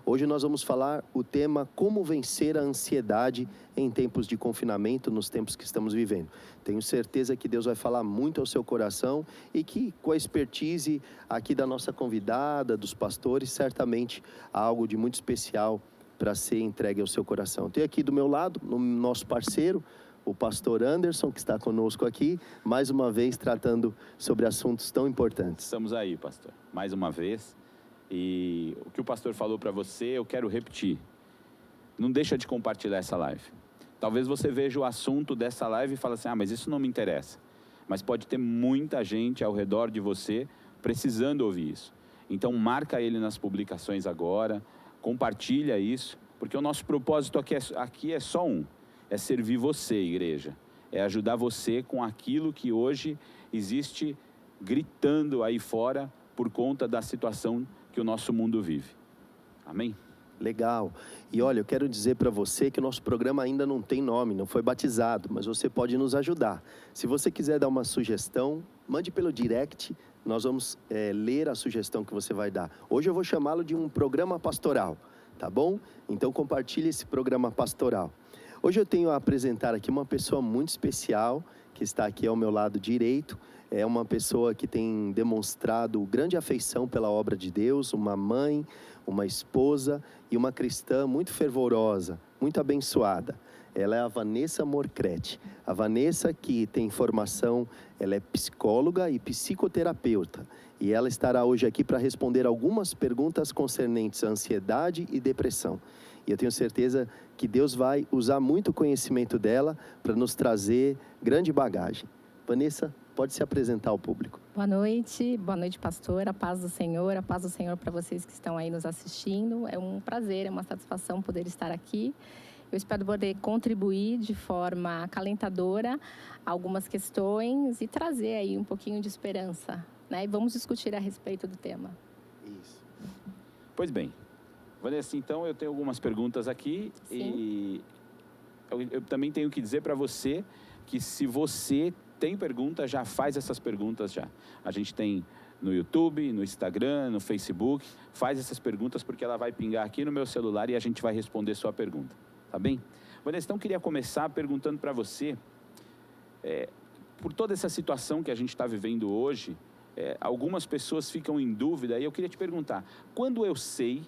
Hoje nós vamos falar o tema como vencer a ansiedade em tempos de confinamento, nos tempos que estamos vivendo. Tenho certeza que Deus vai falar muito ao seu coração e que com a expertise aqui da nossa convidada, dos pastores, certamente há algo de muito especial para ser entregue ao seu coração. Tenho aqui do meu lado, no nosso parceiro, o pastor Anderson, que está conosco aqui, mais uma vez tratando sobre assuntos tão importantes. Estamos aí, pastor, mais uma vez. E o que o pastor falou para você, eu quero repetir. Não deixa de compartilhar essa live. Talvez você veja o assunto dessa live e fale assim, mas isso não me interessa. Mas pode ter muita gente ao redor de você precisando ouvir isso. Então marca ele nas publicações agora, compartilha isso, porque o nosso propósito aqui é só um. É servir você, igreja. É ajudar você com aquilo que hoje existe gritando aí fora por conta da situação que o nosso mundo vive. Amém? Legal. E olha, eu quero dizer para você que o nosso programa ainda não tem nome, não foi batizado, mas você pode nos ajudar. Se você quiser dar uma sugestão, mande pelo direct, nós vamos ler a sugestão que você vai dar. Hoje eu vou chamá-lo de um programa pastoral, tá bom? Então compartilhe esse programa pastoral. Hoje eu tenho a apresentar aqui uma pessoa muito especial, que está aqui ao meu lado direito. É uma pessoa que tem demonstrado grande afeição pela obra de Deus, uma mãe, uma esposa e uma cristã muito fervorosa, muito abençoada. Ela é a Vanessa Morcrete. A Vanessa, que tem formação, ela é psicóloga e psicoterapeuta. E ela estará hoje aqui para responder algumas perguntas concernentes à ansiedade e depressão. E eu tenho certeza que Deus vai usar muito o conhecimento dela para nos trazer grande bagagem. Vanessa, pode se apresentar ao público. Boa noite, pastor, a paz do Senhor para vocês que estão aí nos assistindo. É um prazer, é uma satisfação poder estar aqui. Eu espero poder contribuir de forma acalentadora algumas questões e trazer aí um pouquinho de esperança, né? E vamos discutir a respeito do tema. Isso. Pois bem, Vanessa, então eu tenho algumas perguntas aqui. Sim. E eu também tenho que dizer para você que se você tem pergunta, já faz essas perguntas já. A gente tem no YouTube, no Instagram, no Facebook, faz essas perguntas porque ela vai pingar aqui no meu celular e a gente vai responder sua pergunta, tá bem? Vanessa, então queria começar perguntando para você, por toda essa situação que a gente está vivendo hoje, algumas pessoas ficam em dúvida e eu queria te perguntar, quando eu sei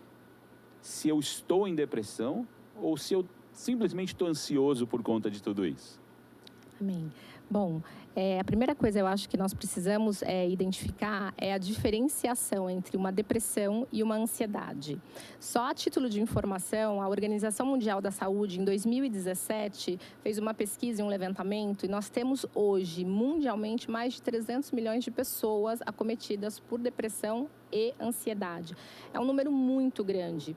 se eu estou em depressão ou se eu simplesmente estou ansioso por conta de tudo isso? Amém. Bom, a primeira coisa eu acho que nós precisamos identificar é a diferenciação entre uma depressão e uma ansiedade. Só a título de informação, a Organização Mundial da Saúde, em 2017, fez uma pesquisa e um levantamento e nós temos hoje, mundialmente, mais de 300 milhões de pessoas acometidas por depressão e ansiedade. É um número muito grande.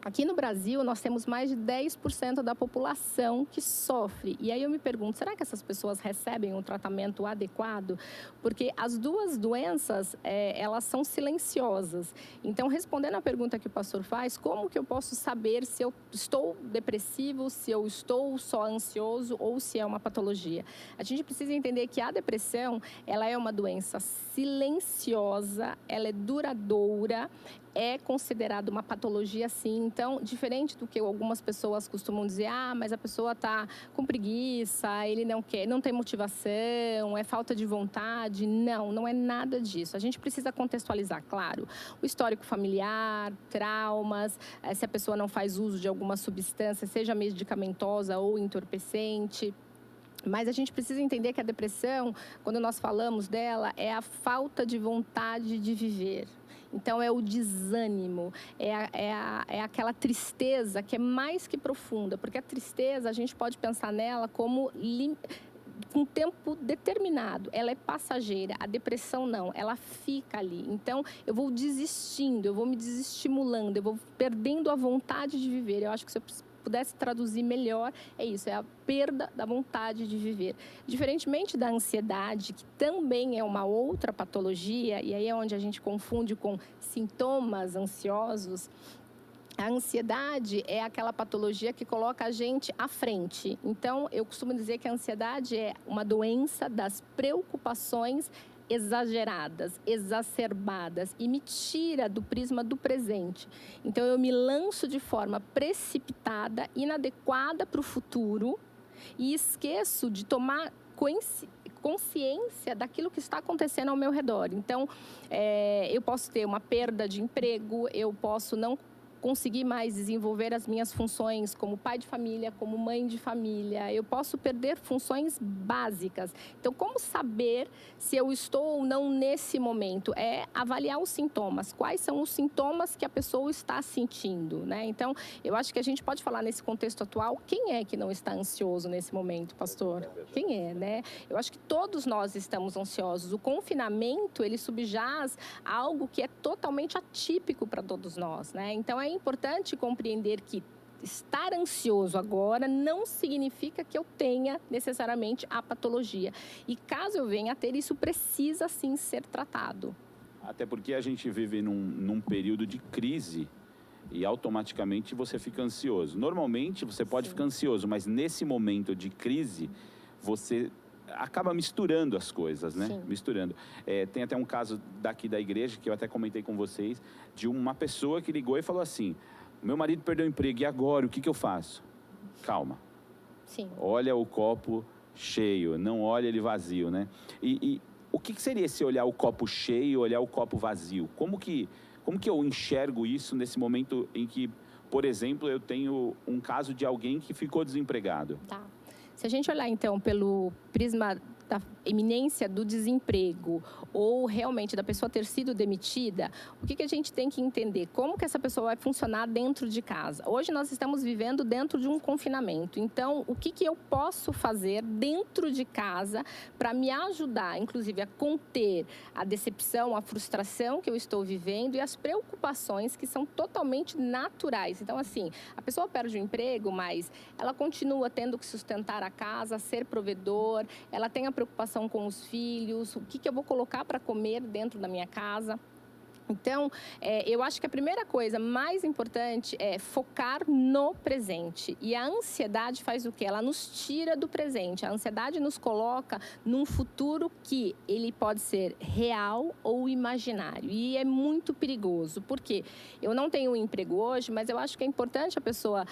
Aqui no Brasil, nós temos mais de 10% da população que sofre. E aí eu me pergunto, será que essas pessoas recebem um tratamento adequado? Porque as duas doenças, elas são silenciosas. Então, respondendo à pergunta que o pastor faz, como que eu posso saber se eu estou depressivo, se eu estou só ansioso ou se é uma patologia? A gente precisa entender que a depressão, ela é uma doença silenciosa, ela é duradoura, é considerado uma patologia, sim. Então, diferente do que algumas pessoas costumam dizer, mas a pessoa está com preguiça, ele não quer, não tem motivação, é falta de vontade. Não, não é nada disso. A gente precisa contextualizar, claro, o histórico familiar, traumas, se a pessoa não faz uso de alguma substância, seja medicamentosa ou entorpecente. Mas a gente precisa entender que a depressão, quando nós falamos dela, é a falta de vontade de viver. Então, é o desânimo, é aquela tristeza que é mais que profunda, porque a tristeza, a gente pode pensar nela como um tempo determinado, ela é passageira, a depressão não, ela fica ali. Então, eu vou desistindo, eu vou me desestimulando, eu vou perdendo a vontade de viver. Eu acho que se eu pudesse traduzir melhor, é isso, é a perda da vontade de viver. Diferentemente da ansiedade, que também é uma outra patologia, e aí é onde a gente confunde com sintomas ansiosos, a ansiedade é aquela patologia que coloca a gente à frente. Então, eu costumo dizer que a ansiedade é uma doença das preocupações exageradas, exacerbadas e me tira do prisma do presente. Então, eu me lanço de forma precipitada, inadequada para o futuro e esqueço de tomar consciência daquilo que está acontecendo ao meu redor. Então, eu posso ter uma perda de emprego, eu posso não conseguir mais desenvolver as minhas funções como pai de família, como mãe de família. Eu posso perder funções básicas. Então, como saber se eu estou ou não nesse momento? É avaliar os sintomas. Quais são os sintomas que a pessoa está sentindo, né? Então, eu acho que a gente pode falar nesse contexto atual, quem é que não está ansioso nesse momento, pastor? Quem é, né? Eu acho que todos nós estamos ansiosos. O confinamento, ele subjaz algo que é totalmente atípico para todos nós, né? Então, é importante compreender que estar ansioso agora não significa que eu tenha necessariamente a patologia. E caso eu venha a ter, isso precisa sim ser tratado. Até porque a gente vive num período de crise e automaticamente você fica ansioso. Normalmente você pode ficar ansioso, mas nesse momento de crise você acaba misturando as coisas, né? Sim. Misturando. Tem até um caso daqui da igreja, que eu até comentei com vocês, de uma pessoa que ligou e falou assim, meu marido perdeu o emprego, e agora? O que eu faço? Calma. Sim. Olha o copo cheio, não olha ele vazio, né? E o que seria esse olhar o copo cheio, olhar o copo vazio? Como que eu enxergo isso nesse momento em que, por exemplo, eu tenho um caso de alguém que ficou desempregado? Tá. Se a gente olhar, então, pelo prisma da iminência do desemprego ou realmente da pessoa ter sido demitida, o que a gente tem que entender? Como que essa pessoa vai funcionar dentro de casa? Hoje nós estamos vivendo dentro de um confinamento. Então, o que eu posso fazer dentro de casa para me ajudar, inclusive, a conter a decepção, a frustração que eu estou vivendo e as preocupações que são totalmente naturais. Então, assim, a pessoa perde o emprego, mas ela continua tendo que sustentar a casa, ser provedor, ela tem a preocupação com os filhos, o que eu vou colocar para comer dentro da minha casa. Então, eu acho que a primeira coisa mais importante é focar no presente. E a ansiedade faz o quê? Ela nos tira do presente. A ansiedade nos coloca num futuro que ele pode ser real ou imaginário. E é muito perigoso, porque eu não tenho um emprego hoje, mas eu acho que é importante a pessoa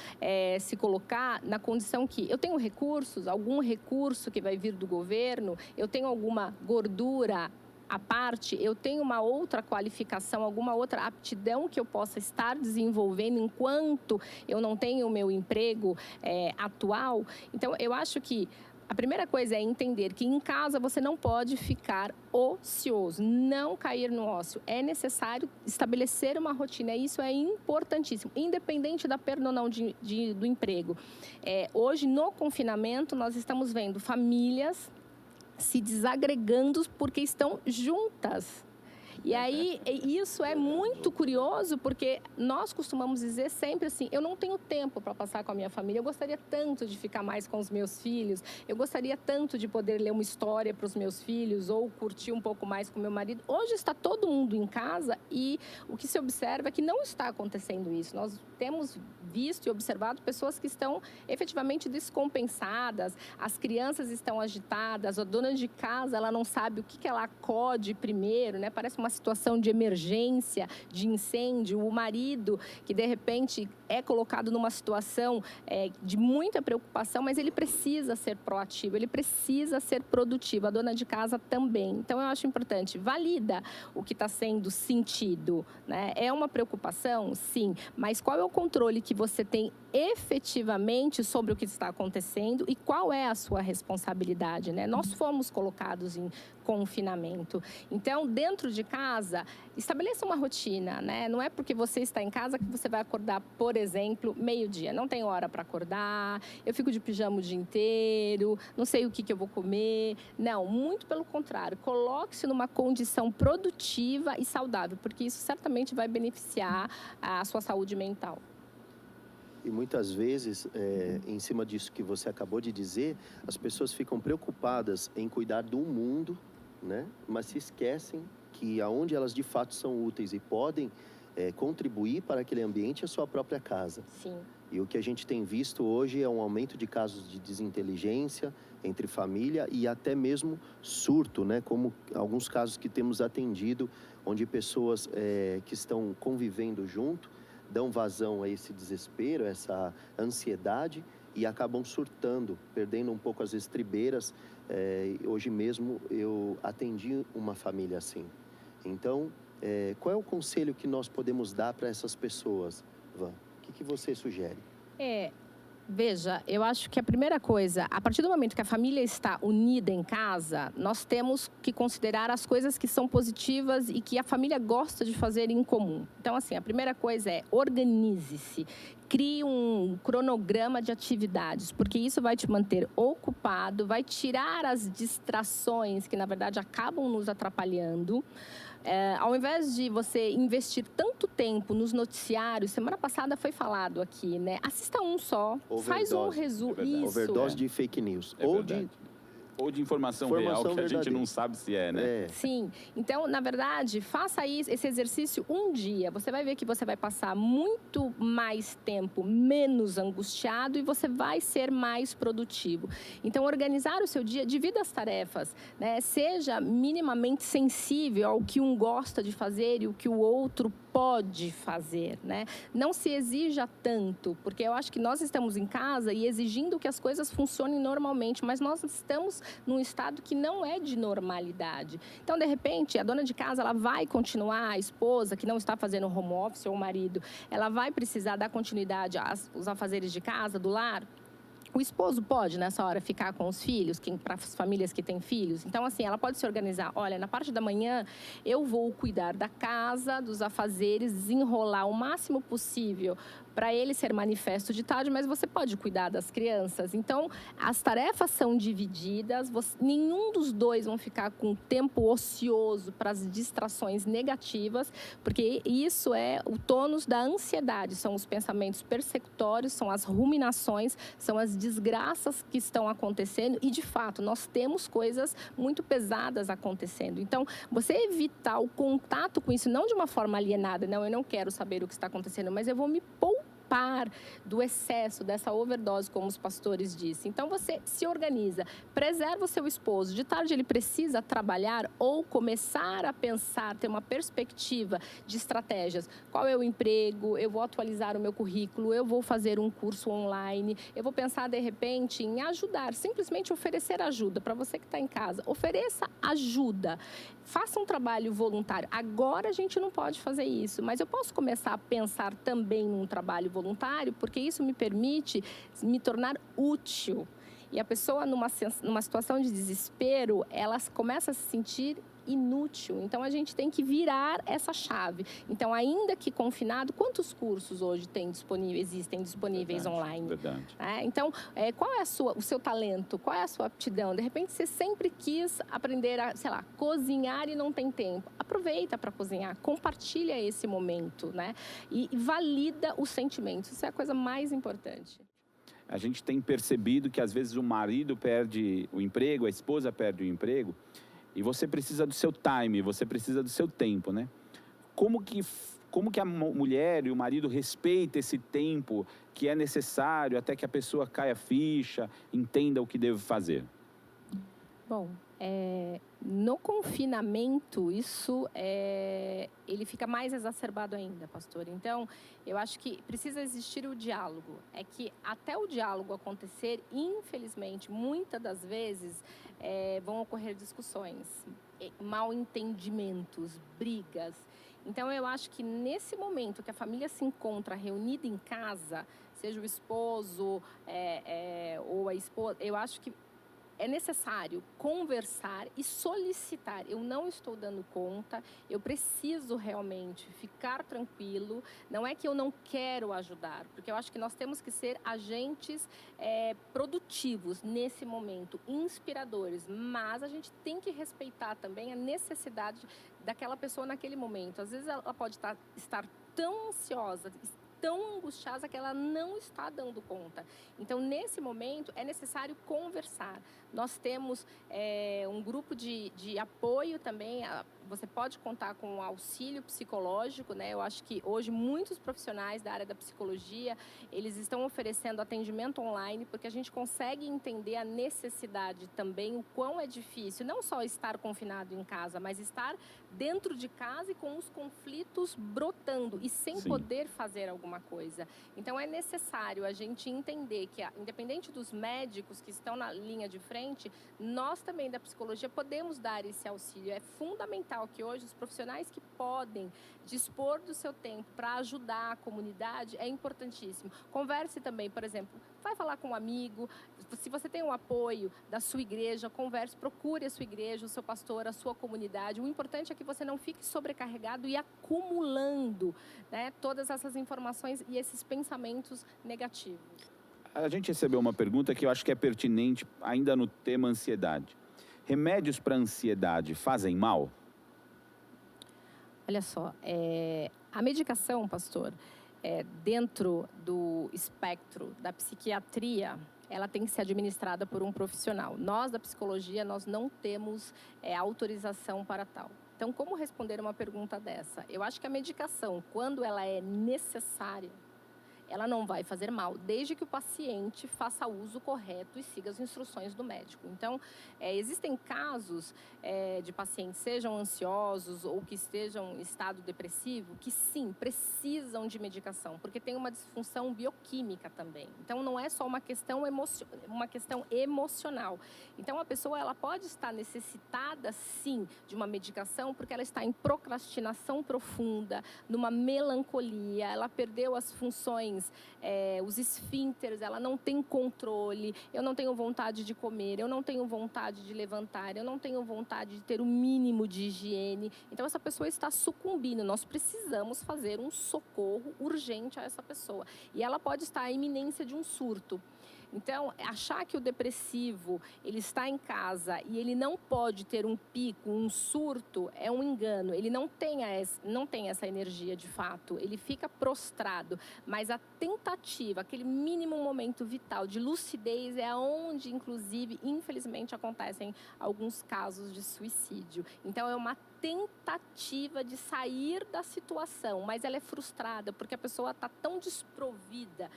se colocar na condição que eu tenho recursos, algum recurso que vai vir do governo, eu tenho alguma gordura à parte, eu tenho uma outra qualificação, alguma outra aptidão que eu possa estar desenvolvendo enquanto eu não tenho o meu emprego atual. Então, eu acho que a primeira coisa é entender que em casa você não pode ficar ocioso, não cair no ócio. É necessário estabelecer uma rotina, e isso é importantíssimo, independente da perda ou não do emprego. Hoje, no confinamento, nós estamos vendo famílias se desagregando porque estão juntas. E aí, isso é muito curioso, porque nós costumamos dizer sempre assim, eu não tenho tempo para passar com a minha família, eu gostaria tanto de ficar mais com os meus filhos, eu gostaria tanto de poder ler uma história para os meus filhos, ou curtir um pouco mais com meu marido. Hoje está todo mundo em casa e o que se observa é que não está acontecendo isso. Nós temos visto e observado pessoas que estão efetivamente descompensadas, as crianças estão agitadas, a dona de casa, ela não sabe o que ela acode primeiro, né? Parece uma situação de emergência, de incêndio, o marido que de repente é colocado numa situação de muita preocupação, mas ele precisa ser proativo, ele precisa ser produtivo, a dona de casa também. Então eu acho importante, valida o que está sendo sentido, né? É uma preocupação? Sim, mas qual é o controle que você tem efetivamente sobre o que está acontecendo e qual é a sua responsabilidade, né? Nós fomos colocados em confinamento. Então, dentro de casa, estabeleça uma rotina, né? Não é porque você está em casa que você vai acordar, por exemplo, meio-dia. Não tem hora para acordar, eu fico de pijama o dia inteiro, não sei o que eu vou comer. Não, muito pelo contrário. Coloque-se numa condição produtiva e saudável, porque isso certamente vai beneficiar a sua saúde mental. E muitas vezes, em cima disso que você acabou de dizer, as pessoas ficam preocupadas em cuidar do mundo, né? Mas se esquecem que aonde elas de fato são úteis e podem contribuir para aquele ambiente a sua própria casa. Sim. E o que a gente tem visto hoje é um aumento de casos de desinteligência entre família e até mesmo surto, né? Como alguns casos que temos atendido, onde pessoas que estão convivendo junto dão vazão a esse desespero, a essa ansiedade e acabam surtando, perdendo um pouco as estribeiras. Hoje mesmo eu atendi uma família assim. Então, qual é o conselho que nós podemos dar para essas pessoas, Van? O que você sugere? Veja, eu acho que a primeira coisa, a partir do momento que a família está unida em casa, nós temos que considerar as coisas que são positivas e que a família gosta de fazer em comum. Então, assim, a primeira coisa é organize-se. Crie um cronograma de atividades, porque isso vai te manter ocupado, vai tirar as distrações que, na verdade, acabam nos atrapalhando. Ao invés de você investir tanto tempo nos noticiários, semana passada foi falado aqui, né? Assista um só, faz um resumo. Overdose de fake news. Ou de informação real, que verdadeira. a gente não sabe se né? Sim. Então, na verdade, faça esse exercício um dia. Você vai ver que você vai passar muito mais tempo menos angustiado e você vai ser mais produtivo. Então, organizar o seu dia, divida as tarefas, né? Seja minimamente sensível ao que um gosta de fazer e o que o outro pode fazer, né? Não se exija tanto, porque eu acho que nós estamos em casa e exigindo que as coisas funcionem normalmente, mas nós estamos num estado que não é de normalidade. Então, de repente, a dona de casa, ela vai continuar, a esposa que não está fazendo home office ou o marido, ela vai precisar dar continuidade aos afazeres de casa, do lar. O esposo pode, nessa hora, ficar com os filhos, para as famílias que têm filhos. Então, assim, ela pode se organizar. Olha, na parte da manhã, eu vou cuidar da casa, dos afazeres, desenrolar o máximo possível para ele ser manifesto de tarde, mas você pode cuidar das crianças. Então, as tarefas são divididas, nenhum dos dois vão ficar com tempo ocioso para as distrações negativas, porque isso é o tônus da ansiedade, são os pensamentos persecutórios, são as ruminações, são as desgraças que estão acontecendo e, de fato, nós temos coisas muito pesadas acontecendo. Então, você evitar o contato com isso, não de uma forma alienada, não, eu não quero saber o que está acontecendo, mas eu vou me poupar do excesso, dessa overdose, como os pastores dizem. Então, você se organiza, preserva o seu esposo. De tarde, ele precisa trabalhar ou começar a pensar, ter uma perspectiva de estratégias. Qual é o emprego? Eu vou atualizar o meu currículo, eu vou fazer um curso online, eu vou pensar, de repente, em ajudar, simplesmente oferecer ajuda. Para você que está em casa, ofereça ajuda. Faça um trabalho voluntário. Agora, a gente não pode fazer isso, mas eu posso começar a pensar também num trabalho voluntário, porque isso me permite me tornar útil. E a pessoa, numa situação de desespero, ela começa a se sentir inútil. Então, a gente tem que virar essa chave. Então, ainda que confinado, quantos cursos hoje existem disponíveis online? Verdade. Então, qual é o seu talento? Qual é a sua aptidão? De repente, você sempre quis aprender a, sei lá, cozinhar e não tem tempo. Aproveita para cozinhar, compartilha esse momento, né? E valida os sentimentos. Isso é a coisa mais importante. A gente tem percebido que, às vezes, o marido perde o emprego, a esposa perde o emprego, e você precisa do seu time, você precisa do seu tempo, né? Como que a mulher e o marido respeitam esse tempo que é necessário até que a pessoa caia a ficha, entenda o que deve fazer? Bom, no confinamento, isso ele fica mais exacerbado ainda, pastor. Então, eu acho que precisa existir o diálogo. É que até o diálogo acontecer, infelizmente, muitas das vezes, vão ocorrer discussões, mal entendimentos, brigas. Então, eu acho que nesse momento que a família se encontra reunida em casa, seja o esposo ou a esposa, eu acho que é necessário conversar e solicitar. Eu não estou dando conta, eu preciso realmente ficar tranquilo. Não é que eu não quero ajudar, porque eu acho que nós temos que ser agentes produtivos nesse momento, inspiradores. Mas a gente tem que respeitar também a necessidade daquela pessoa naquele momento. Às vezes ela pode estar tão ansiosa, tão angustiada que ela não está dando conta. Então, nesse momento, é necessário conversar. Nós temos um grupo de apoio também, você pode contar com um auxílio psicológico, né? Eu acho que hoje muitos profissionais da área da psicologia, eles estão oferecendo atendimento online, porque a gente consegue entender a necessidade também, o quão é difícil, não só estar confinado em casa, mas estar dentro de casa e com os conflitos brotando e sem poder fazer alguma coisa. Então é necessário a gente entender que, independente dos médicos que estão na linha de frente, nós também da psicologia podemos dar esse auxílio. É fundamental que hoje os profissionais que podem dispor do seu tempo para ajudar a comunidade é importantíssimo. Converse também, por exemplo, vai falar com um amigo, se você tem o apoio da sua igreja, converse, procure a sua igreja, o seu pastor, a sua comunidade. O importante é que você não fique sobrecarregado e acumulando, né, todas essas informações e esses pensamentos negativos. A gente recebeu uma pergunta que eu acho que é pertinente ainda no tema ansiedade. Remédios para ansiedade fazem mal? Olha só, a medicação, pastor, dentro do espectro da psiquiatria, ela tem que ser administrada por um profissional. Nós, da psicologia, nós não temos autorização para tal. Então, como responder uma pergunta dessa? Eu acho que a medicação, quando ela é necessária, ela não vai fazer mal, desde que o paciente faça uso correto e siga as instruções do médico. Então, existem casos de pacientes, sejam ansiosos ou que estejam em estado depressivo, que sim, precisam de medicação, porque tem uma disfunção bioquímica também. Então, não é só uma questão emocional. Então, a pessoa ela pode estar necessitada, sim, de uma medicação, porque ela está em procrastinação profunda, numa melancolia, ela perdeu as funções, os esfínteres, ela não tem controle, eu não tenho vontade de comer, eu não tenho vontade de levantar, eu não tenho vontade de ter o mínimo de higiene. Então, essa pessoa está sucumbindo, nós precisamos fazer um socorro urgente a essa pessoa. E ela pode estar à iminência de um surto. Então, achar que o depressivo, ele está em casa e ele não pode ter um pico, um surto, é um engano. Ele não tem essa energia de fato, ele fica prostrado. Mas a tentativa, aquele mínimo momento vital de lucidez é onde, inclusive, infelizmente, acontecem alguns casos de suicídio. Então, é uma tentativa de sair da situação, mas ela é frustrada porque a pessoa está tão desprovida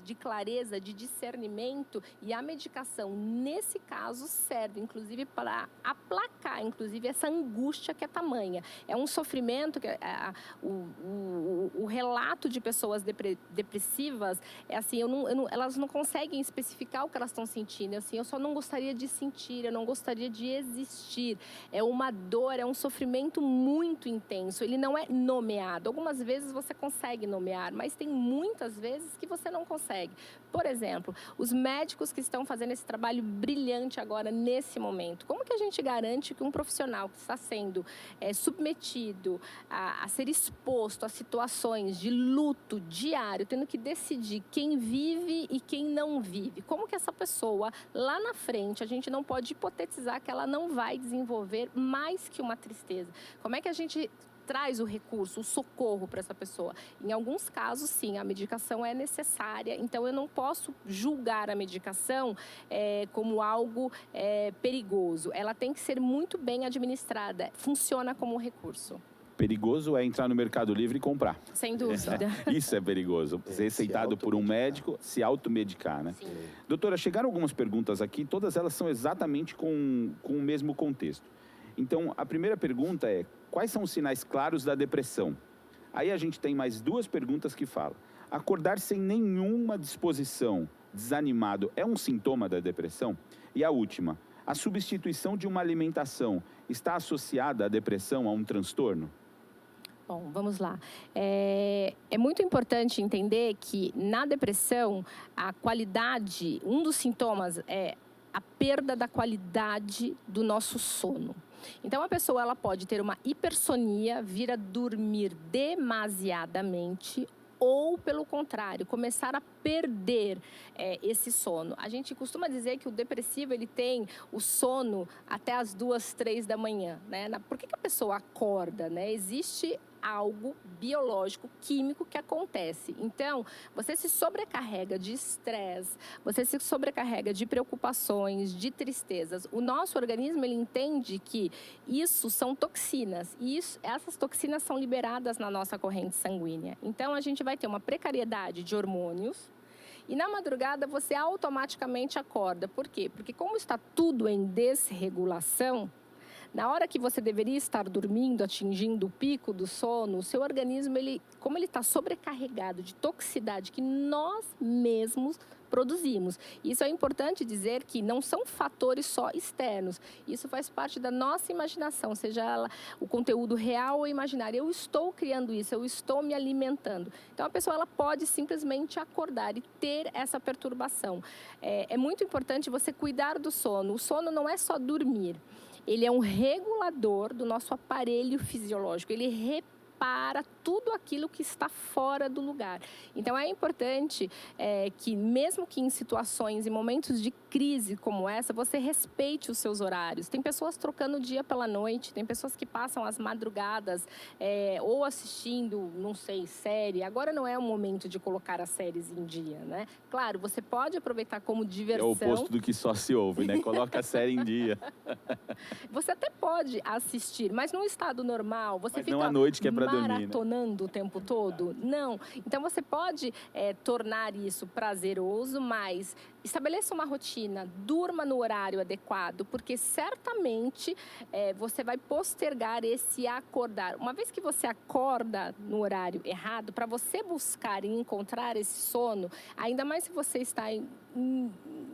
de clareza, de discernimento, e a medicação, nesse caso, serve, inclusive, para aplacar, inclusive, essa angústia que é tamanha. É um sofrimento que o relato de pessoas depressivas é assim, elas não conseguem especificar o que elas estão sentindo. É assim, eu só não gostaria de sentir, eu não gostaria de existir. É uma dor, é um sofrimento muito intenso. Ele não é nomeado. Algumas vezes você consegue nomear, mas tem muitas vezes que você não consegue. Por exemplo, os médicos que estão fazendo esse trabalho brilhante agora, nesse momento, como que a gente garante que um profissional que está sendo submetido a ser exposto a situações de luto diário, tendo que decidir quem vive e quem não vive, como que essa pessoa, lá na frente, a gente não pode hipotetizar que ela não vai desenvolver mais que uma tristeza? Como é que a gente traz o recurso, o socorro para essa pessoa? Em alguns casos, sim, a medicação é necessária, então eu não posso julgar a medicação como algo perigoso. Ela tem que ser muito bem administrada, funciona como recurso. Perigoso é entrar no Mercado Livre e comprar. Sem dúvida. Isso é perigoso. Ser receitado por um médico, se automedicar, né? Sim. Doutora, chegaram algumas perguntas aqui, todas elas são exatamente com o mesmo contexto. Então, a primeira pergunta é: quais são os sinais claros da depressão? Aí a gente tem mais duas perguntas que falam: acordar sem nenhuma disposição, desanimado, é um sintoma da depressão? E a última: a substituição de uma alimentação está associada à depressão, a um transtorno? Bom, vamos lá. É muito importante entender que na depressão, a qualidade, um dos sintomas é a perda da qualidade do nosso sono. Então, a pessoa ela pode ter uma hipersonia, vir a dormir demasiadamente, ou, pelo contrário, começar a perder esse sono. A gente costuma dizer que o depressivo ele tem o sono até as 2, 3 da manhã, né? Por que a pessoa acorda, né? Existe algo biológico, químico que acontece. Então, você se sobrecarrega de estresse, você se sobrecarrega de preocupações, de tristezas. O nosso organismo, ele entende que isso são toxinas e essas toxinas são liberadas na nossa corrente sanguínea. Então, a gente vai ter uma precariedade de hormônios. E na madrugada você automaticamente acorda. Por quê? Porque como está tudo em desregulação, na hora que você deveria estar dormindo, atingindo o pico do sono, o seu organismo, como ele está sobrecarregado de toxicidade que nós mesmos produzimos. Isso é importante dizer que não são fatores só externos. Isso faz parte da nossa imaginação, seja ela o conteúdo real ou imaginário. Eu estou criando isso, eu estou me alimentando. Então, a pessoa ela pode simplesmente acordar e ter essa perturbação. É muito importante você cuidar do sono. O sono não é só dormir. Ele é um regulador do nosso aparelho fisiológico. Ele repara tudo aquilo que está fora do lugar. Então, é importante que, mesmo que em situações, em momentos de crise como essa, você respeite os seus horários. Tem pessoas trocando o dia pela noite, tem pessoas que passam as madrugadas ou assistindo, não sei, série. Agora não é o momento de colocar as séries em dia, né? Claro, você pode aproveitar como diversão. É o oposto do que só se ouve, né? Coloca a série em dia. Você até pode assistir, mas num estado normal, você mas fica não à noite que é para dormir, né? maratonando o tempo todo? Não. Então, você pode tornar isso prazeroso, mas estabeleça uma rotina, durma no horário adequado, porque certamente você vai postergar esse acordar. Uma vez que você acorda no horário errado, para você buscar e encontrar esse sono, ainda mais se você está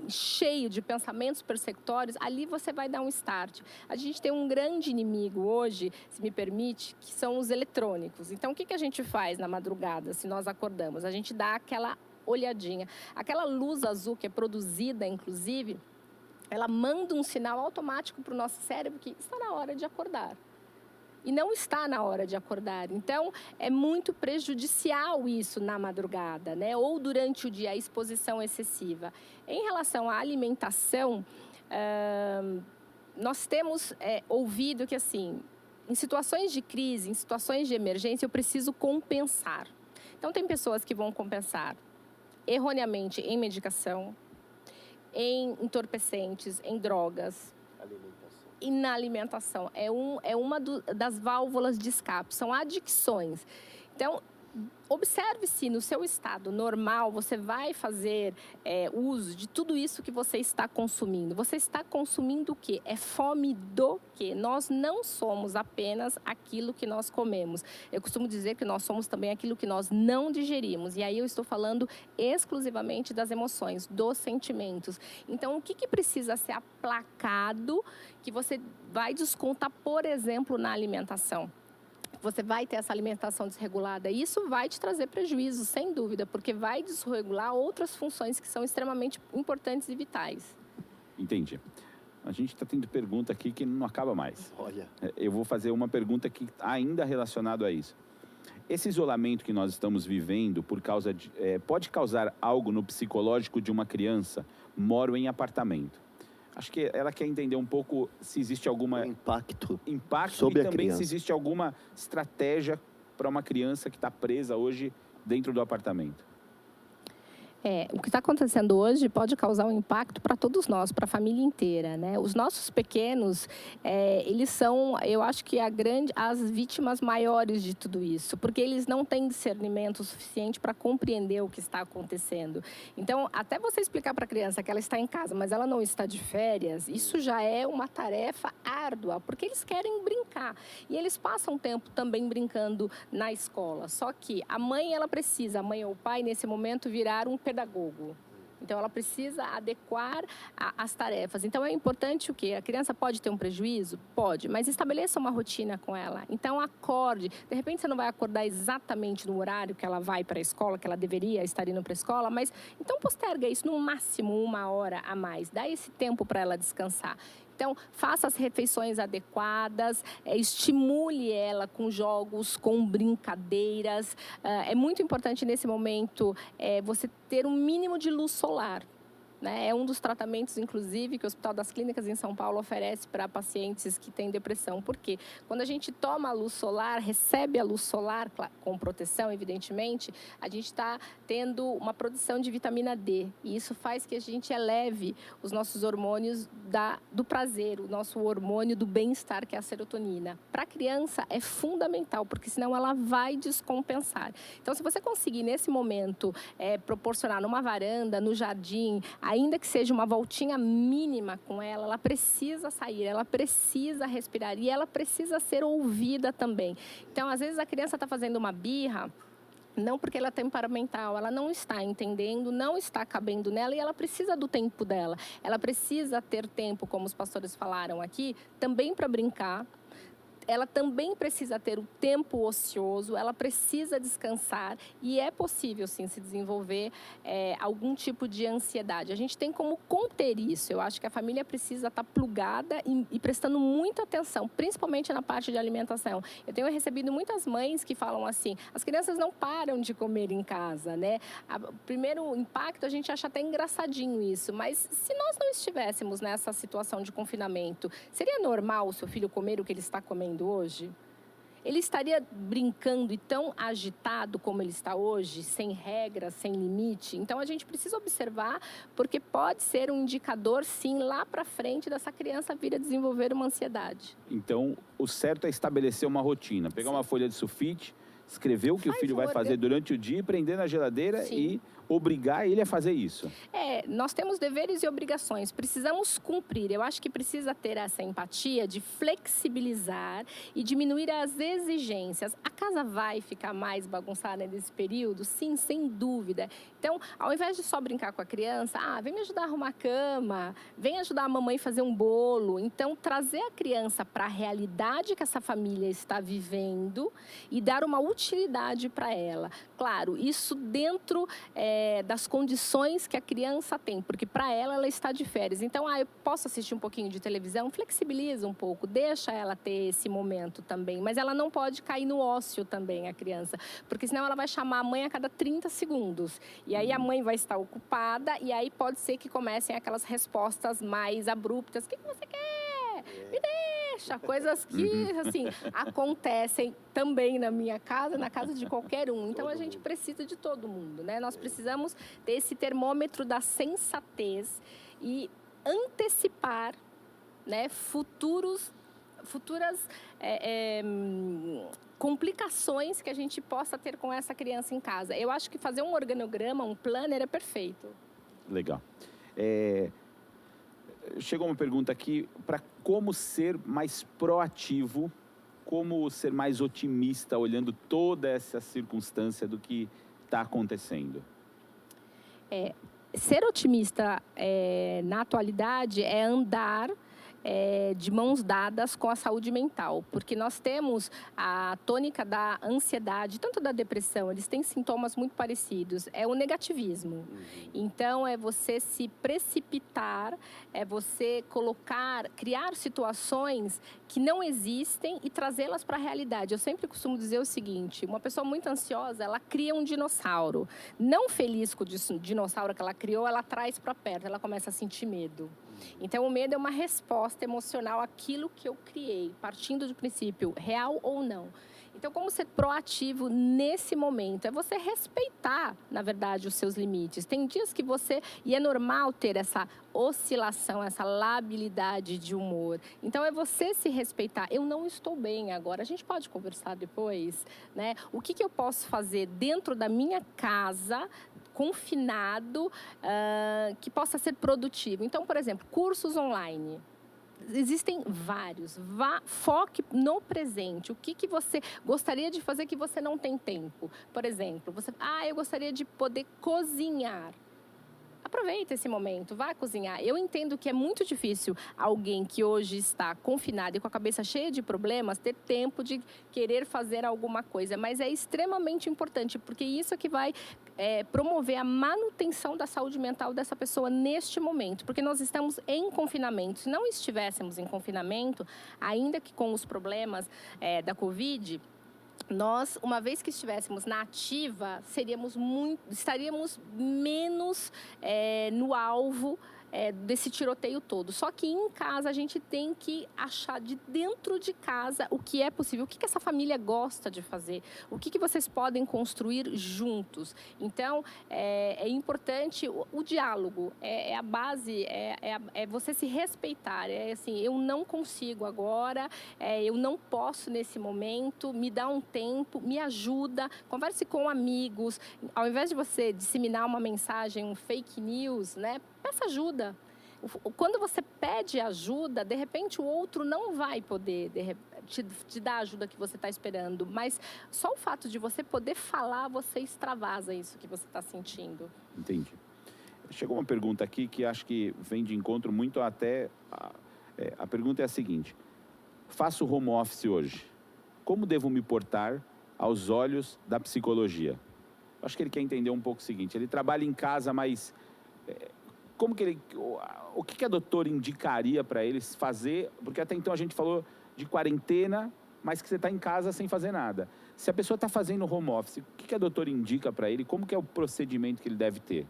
cheio de pensamentos persecutórios, ali você vai dar um start. A gente tem um grande inimigo hoje, se me permite, que são os eletrônicos. Então, o que a gente faz na madrugada, se nós acordamos? A gente dá aquela olhadinha. Aquela luz azul que é produzida, inclusive, ela manda um sinal automático para o nosso cérebro que está na hora de acordar. E não está na hora de acordar. Então, é muito prejudicial isso na madrugada, né? Ou durante o dia, a exposição excessiva. Em relação à alimentação, nós temos ouvido que, assim, em situações de crise, em situações de emergência, eu preciso compensar. Então, tem pessoas que vão compensar erroneamente em medicação, em entorpecentes, em drogas, e na alimentação. É uma das válvulas de escape, são adicções. Então, observe se no seu estado normal você vai fazer uso de tudo isso que você está consumindo. Você está consumindo o quê? É fome do quê? Nós não somos apenas aquilo que nós comemos. Eu costumo dizer que nós somos também aquilo que nós não digerimos. E aí eu estou falando exclusivamente das emoções, dos sentimentos. Então, o que precisa ser aplacado que você vai descontar, por exemplo, na alimentação? Você vai ter essa alimentação desregulada e isso vai te trazer prejuízo, sem dúvida, porque vai desregular outras funções que são extremamente importantes e vitais. Entendi. A gente está tendo pergunta aqui que não acaba mais. Olha. Eu vou fazer uma pergunta que ainda relacionada a isso. Esse isolamento que nós estamos vivendo por causa de, pode causar algo no psicológico de uma criança? Moro em apartamento. Acho que ela quer entender um pouco se existe alguma impacto sobre e também se existe alguma estratégia para uma criança que está presa hoje dentro do apartamento. O que está acontecendo hoje pode causar um impacto para todos nós, para a família inteira, né? Os nossos pequenos, eles são, eu acho que as vítimas maiores de tudo isso, porque eles não têm discernimento suficiente para compreender o que está acontecendo. Então, até você explicar para a criança que ela está em casa, mas ela não está de férias, isso já é uma tarefa árdua, porque eles querem brincar. E eles passam tempo também brincando na escola. Só que a mãe ou o pai, nesse momento, virar um pedagogo. Então, ela precisa adequar as tarefas. Então, é importante o quê? A criança pode ter um prejuízo? Pode, mas estabeleça uma rotina com ela. Então, acorde. De repente, você não vai acordar exatamente no horário que ela vai para a escola, que ela deveria estar indo para a escola, mas então posterga isso no máximo 1 hora a mais. Dá esse tempo para ela descansar. Então, faça as refeições adequadas, estimule ela com jogos, com brincadeiras. É muito importante nesse momento você ter um mínimo de luz solar. né? É um dos tratamentos, inclusive, que o Hospital das Clínicas em São Paulo oferece para pacientes que têm depressão. Por quê? Quando a gente toma a luz solar, recebe a luz solar com proteção, evidentemente, a gente está tendo uma produção de vitamina D. E isso faz que a gente eleve os nossos hormônios do prazer, o nosso hormônio do bem-estar, que é a serotonina. Para a criança é fundamental, porque senão ela vai descompensar. Então, se você conseguir, nesse momento, proporcionar numa varanda, no jardim, ainda que seja uma voltinha mínima com ela, ela precisa sair, ela precisa respirar e ela precisa ser ouvida também. Então, às vezes, a criança está fazendo uma birra, não porque ela é temperamental, ela não está entendendo, não está cabendo nela e ela precisa do tempo dela. Ela precisa ter tempo, como os pastores falaram aqui, também para brincar. Ela também precisa ter o tempo ocioso, ela precisa descansar e é possível, sim, se desenvolver algum tipo de ansiedade. A gente tem como conter isso. Eu acho que a família precisa estar plugada e prestando muita atenção, principalmente na parte de alimentação. Eu tenho recebido muitas mães que falam assim, as crianças não param de comer em casa, né? O primeiro impacto, a gente acha até engraçadinho isso, mas se nós não estivéssemos nessa situação de confinamento, seria normal o seu filho comer o que ele está comendo hoje? Ele estaria brincando e tão agitado como ele está hoje, sem regras, sem limite? Então, a gente precisa observar, porque pode ser um indicador, sim, lá para frente dessa criança vir a desenvolver uma ansiedade. Então, o certo é estabelecer uma rotina. Pegar uma folha de sulfite, escrever o que o filho vai fazer durante o dia, prender na geladeira e obrigar ele a fazer isso. Nós temos deveres e obrigações, precisamos cumprir. Eu acho que precisa ter essa empatia de flexibilizar e diminuir as exigências. A casa vai ficar mais bagunçada nesse período? Sim, sem dúvida. Então, ao invés de só brincar com a criança, vem me ajudar a arrumar a cama, vem ajudar a mamãe a fazer um bolo. Então, trazer a criança para a realidade que essa família está vivendo e dar uma utilidade para ela. Claro, isso dentro das condições que a criança tem, porque para ela está de férias. Então, eu posso assistir um pouquinho de televisão? Flexibiliza um pouco, deixa ela ter esse momento também. Mas ela não pode cair no ócio também, a criança, porque senão ela vai chamar a mãe a cada 30 segundos. E aí a mãe vai estar ocupada e aí pode ser que comecem aquelas respostas mais abruptas. O que você quer? Me deixa! Coisas que, assim, acontecem também na minha casa, na casa de qualquer um. Então, a gente precisa de todo mundo, né? Nós precisamos ter esse termômetro da sensatez e antecipar, né, futuras complicações que a gente possa ter com essa criança em casa. Eu acho que fazer um organograma, um planner é perfeito. Legal. Chegou uma pergunta aqui para como ser mais proativo, como ser mais otimista, olhando toda essa circunstância do que está acontecendo. Ser otimista na atualidade é andar de mãos dadas com a saúde mental, porque nós temos a tônica da ansiedade, tanto da depressão, eles têm sintomas muito parecidos, é o negativismo. Então, é você se precipitar, é você criar situações que não existem e trazê-las para a realidade. Eu sempre costumo dizer o seguinte, uma pessoa muito ansiosa, ela cria um dinossauro. Não feliz com o dinossauro que ela criou, ela traz para perto, ela começa a sentir medo. Então, o medo é uma resposta emocional àquilo que eu criei, partindo do princípio, real ou não. Então, como ser proativo nesse momento? É você respeitar, na verdade, os seus limites. Tem dias que e é normal ter essa oscilação, essa labilidade de humor. Então, é você se respeitar. Eu não estou bem agora, a gente pode conversar depois, né? O que eu posso fazer dentro da minha casa, confinado, que possa ser produtivo. Então, por exemplo, cursos online. Existem vários. Foque no presente. O que você gostaria de fazer que você não tem tempo? Por exemplo, eu gostaria de poder cozinhar. Aproveita esse momento, vá cozinhar. Eu entendo que é muito difícil alguém que hoje está confinado e com a cabeça cheia de problemas ter tempo de querer fazer alguma coisa, mas é extremamente importante, porque isso é que vai promover a manutenção da saúde mental dessa pessoa neste momento, porque nós estamos em confinamento. Se não estivéssemos em confinamento, ainda que com os problemas da Covid, nós, uma vez que estivéssemos na ativa, estaríamos menos no alvo desse tiroteio todo. Só que em casa a gente tem que achar de dentro de casa o que é possível, o que essa família gosta de fazer, o que vocês podem construir juntos. Então, é importante o diálogo, é a base, é você se respeitar. É assim, eu não consigo agora, eu não posso nesse momento, me dá um tempo, me ajuda, converse com amigos. Ao invés de você disseminar uma mensagem, um fake news, né? Peça ajuda. Quando você pede ajuda, de repente o outro não vai poder te dar a ajuda que você está esperando. Mas só o fato de você poder falar, você extravasa isso que você está sentindo. Entendi. Chegou uma pergunta aqui que acho que vem de encontro muito até... A pergunta é a seguinte. Faço home office hoje. Como devo me portar aos olhos da psicologia? Acho que ele quer entender um pouco o seguinte. Ele trabalha em casa, mas... o que a doutora indicaria para eles fazer? Porque até então a gente falou de quarentena, mas que você está em casa sem fazer nada. Se a pessoa está fazendo home office, o que a doutora indica para ele? Como que é o procedimento que ele deve ter?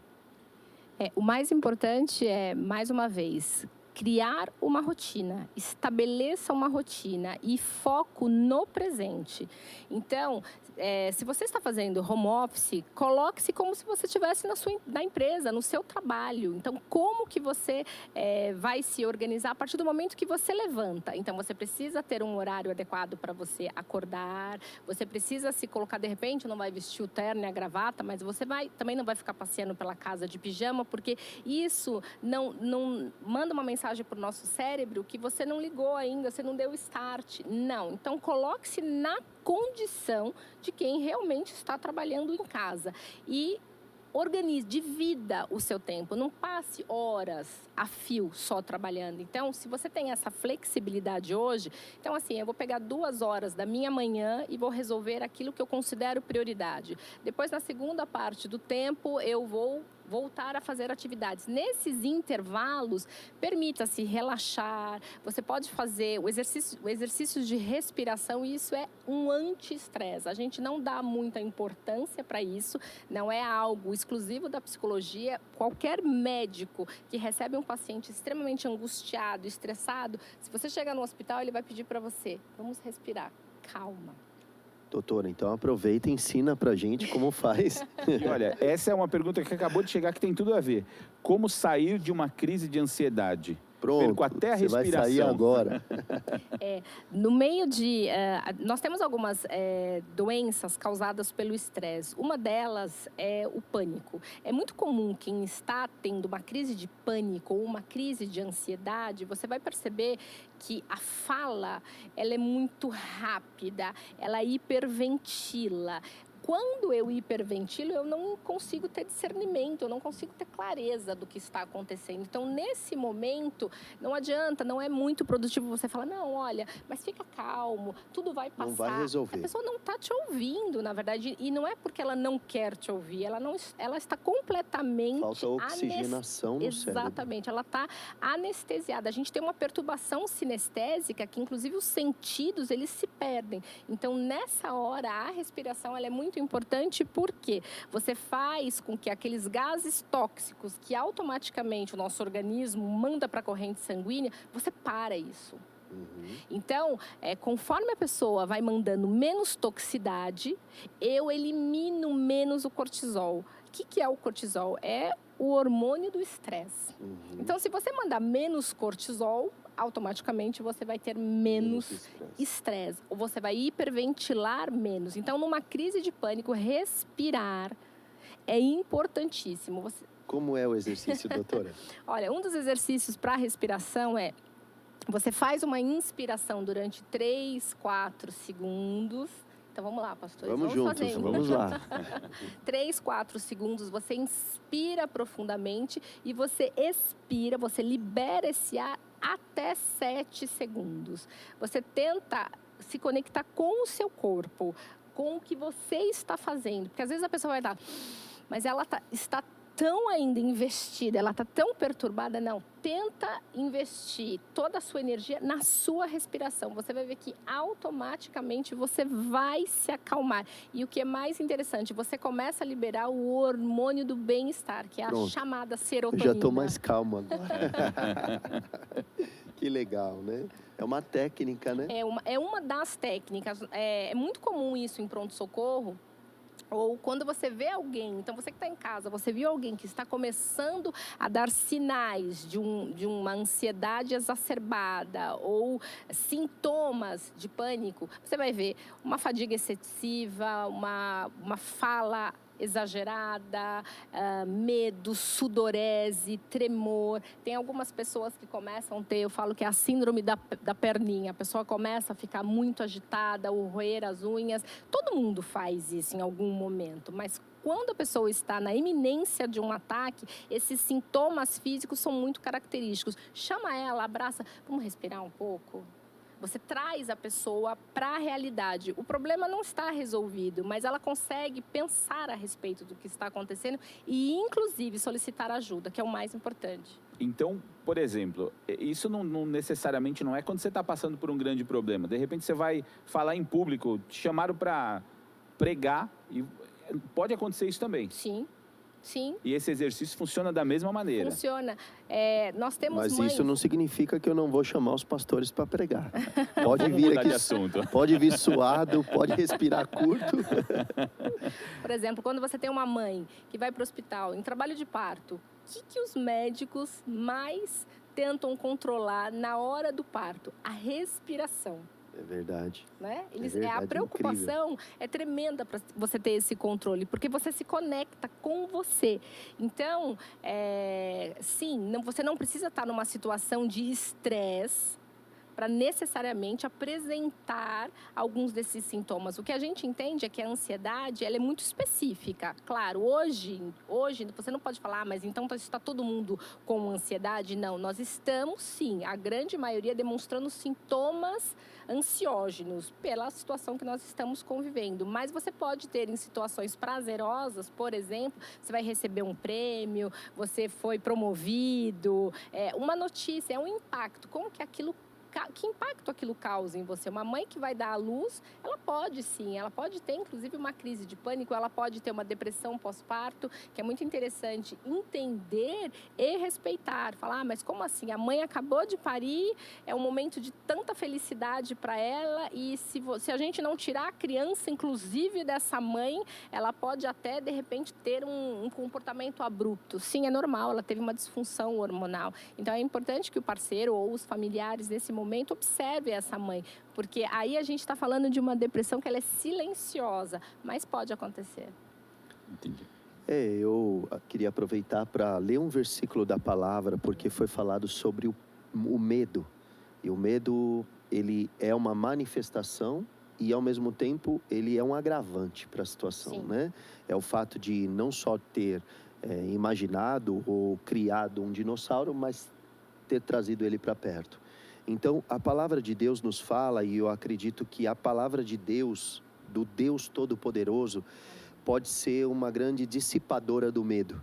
O mais importante é, mais uma vez, criar uma rotina, estabeleça uma rotina e foco no presente. Então, se você está fazendo home office, coloque-se como se você estivesse na empresa, no seu trabalho. Então, como que você vai se organizar a partir do momento que você levanta? Então, você precisa ter um horário adequado para você acordar, você precisa se colocar, de repente, não vai vestir o terno e a gravata, mas você também não vai ficar passeando pela casa de pijama, porque isso não manda uma mensagem para o nosso cérebro que você não ligou ainda, você não deu start. Não. Então, coloque-se na condição de quem realmente está trabalhando em casa. E organize, divida o seu tempo. Não passe horas a fio só trabalhando. Então, se você tem essa flexibilidade hoje, então assim, eu vou pegar 2 horas da minha manhã e vou resolver aquilo que eu considero prioridade. Depois, na segunda parte do tempo, eu vou voltar a fazer atividades. Nesses intervalos, permita-se relaxar. Você pode fazer o exercício de respiração, e isso é um anti-estresse. A gente não dá muita importância para isso, não é algo exclusivo da psicologia. Qualquer médico que recebe um paciente extremamente angustiado, estressado, se você chegar no hospital, ele vai pedir para você, vamos respirar, calma. Doutora, então aproveita e ensina pra gente como faz. E olha, essa é uma pergunta que acabou de chegar que tem tudo a ver. Como sair de uma crise de ansiedade? Pronto, perco até a você vai respiração. sair agora. No meio de... nós temos algumas doenças causadas pelo estresse. Uma delas é o pânico. É muito comum quem está tendo uma crise de pânico ou uma crise de ansiedade, você vai perceber que a fala, ela é muito rápida, ela hiperventila. Quando eu hiperventilo, eu não consigo ter discernimento, eu não consigo ter clareza do que está acontecendo. Então, nesse momento, não adianta, não é muito produtivo você falar, não, olha, mas fica calmo, tudo vai passar. Não vai resolver. A pessoa não está te ouvindo, na verdade, e não é porque ela não quer te ouvir, ela está completamente... Falta oxigenação no cérebro. Exatamente, ela está anestesiada. A gente tem uma perturbação sinestésica que, inclusive, os sentidos, eles se perdem. Então, nessa hora, a respiração, ela é muito importante porque você faz com que aqueles gases tóxicos que automaticamente o nosso organismo manda para a corrente sanguínea, você para isso. Então, conforme a pessoa vai mandando menos toxicidade, eu elimino menos o cortisol. O que é o cortisol? É o hormônio do estresse. Então, se você mandar menos cortisol, automaticamente você vai ter menos estresse. Ou você vai hiperventilar menos. Então, numa crise de pânico, respirar é importantíssimo. Como é o exercício, doutora? Olha, um dos exercícios para respiração é... Você faz uma inspiração durante 3, 4 segundos. Então, vamos lá, pastores. Vamos juntos, vamos lá. 3, 4 segundos, você inspira profundamente e você expira, você libera esse ar até 7 segundos. Você tenta se conectar com o seu corpo, com o que você está fazendo. Porque às vezes a pessoa vai dar... Mas ela está tão ainda investida, ela está tão perturbada, não. Tenta investir toda a sua energia na sua respiração. Você vai ver que automaticamente você vai se acalmar. E o que é mais interessante, você começa a liberar o hormônio do bem-estar, que é a chamada serotonina. Eu já estou mais calmo agora. Que legal, né? É uma técnica, né? É uma das técnicas. É muito comum isso em pronto-socorro. Ou quando você vê alguém, então você que está em casa, você viu alguém que está começando a dar sinais de uma ansiedade exacerbada ou sintomas de pânico, você vai ver uma fadiga excessiva, uma fala exagerada, medo, sudorese, tremor. Tem algumas pessoas que começam a ter, eu falo que é a síndrome da perninha. A pessoa começa a ficar muito agitada, ou roer as unhas. Todo mundo faz isso em algum momento, mas quando a pessoa está na iminência de um ataque, esses sintomas físicos são muito característicos. Chama ela, abraça, vamos respirar um pouco? Você traz a pessoa para a realidade. O problema não está resolvido, mas ela consegue pensar a respeito do que está acontecendo e, inclusive, solicitar ajuda, que é o mais importante. Então, por exemplo, isso não necessariamente não é quando você está passando por um grande problema. De repente, você vai falar em público, te chamaram para pregar, e pode acontecer isso também. Sim. Sim. E esse exercício funciona da mesma maneira. Funciona. Nós temos Mas mães... isso não significa que eu não vou chamar os pastores para pregar. Pode vir aqui, de assunto. Pode vir suado, pode respirar curto. Por exemplo, quando você tem uma mãe que vai para o hospital em trabalho de parto, o que os médicos mais tentam controlar na hora do parto? A respiração. É verdade. Né? É verdade, a preocupação é tremenda para você ter esse controle, porque você se conecta com você. Então, sim, você não precisa estar numa situação de estresse para necessariamente apresentar alguns desses sintomas. O que a gente entende é que a ansiedade ela é muito específica. Claro, hoje você não pode falar, mas então está todo mundo com ansiedade? Não, nós estamos sim, a grande maioria demonstrando sintomas ansiógenos pela situação que nós estamos convivendo. Mas você pode ter em situações prazerosas, por exemplo, você vai receber um prêmio, você foi promovido, uma notícia, um impacto, como que impacto aquilo causa em você? Uma mãe que vai dar à luz, ela pode sim, ela pode ter inclusive uma crise de pânico, ela pode ter uma depressão pós-parto, que é muito interessante entender e respeitar. Falar, mas como assim? A mãe acabou de parir, é um momento de tanta felicidade para ela e se a gente não tirar a criança, inclusive dessa mãe, ela pode até de repente ter um comportamento abrupto. Sim, é normal, ela teve uma disfunção hormonal. Então é importante que o parceiro ou os familiares nesse momento observe essa mãe, porque aí a gente está falando de uma depressão que ela é silenciosa, mas pode acontecer. Entendi. Eu queria aproveitar para ler um versículo da palavra, porque foi falado sobre o medo. E o medo, ele é uma manifestação e, ao mesmo tempo, ele é um agravante para a situação, né? É o fato de não só ter imaginado ou criado um dinossauro, mas ter trazido ele para perto. Então, a palavra de Deus nos fala, e eu acredito que a palavra de Deus, do Deus Todo-Poderoso, pode ser uma grande dissipadora do medo.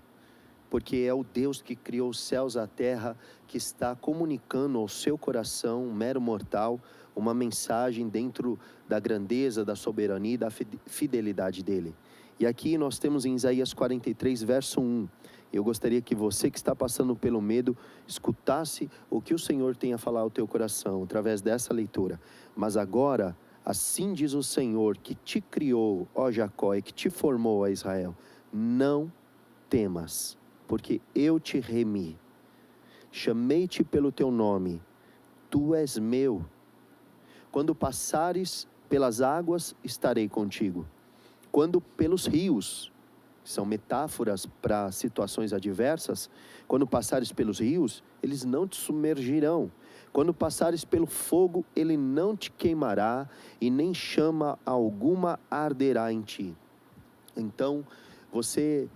Porque é o Deus que criou os céus e a terra, que está comunicando ao seu coração, um mero mortal, uma mensagem dentro da grandeza, da soberania e da fidelidade dele. E aqui nós temos em Isaías 43, verso 1. Eu gostaria que você que está passando pelo medo, escutasse o que o Senhor tem a falar ao teu coração, através dessa leitura. Mas agora, assim diz o Senhor, que te criou, ó Jacó, e que te formou, ó Israel. Não temas, porque eu te remi. Chamei-te pelo teu nome, tu és meu. Quando passares pelas águas, estarei contigo. Quando pelos rios, são metáforas para situações adversas, quando passares pelos rios, eles não te submergirão. Quando passares pelo fogo, ele não te queimará, e nem chama alguma arderá em ti. Então, você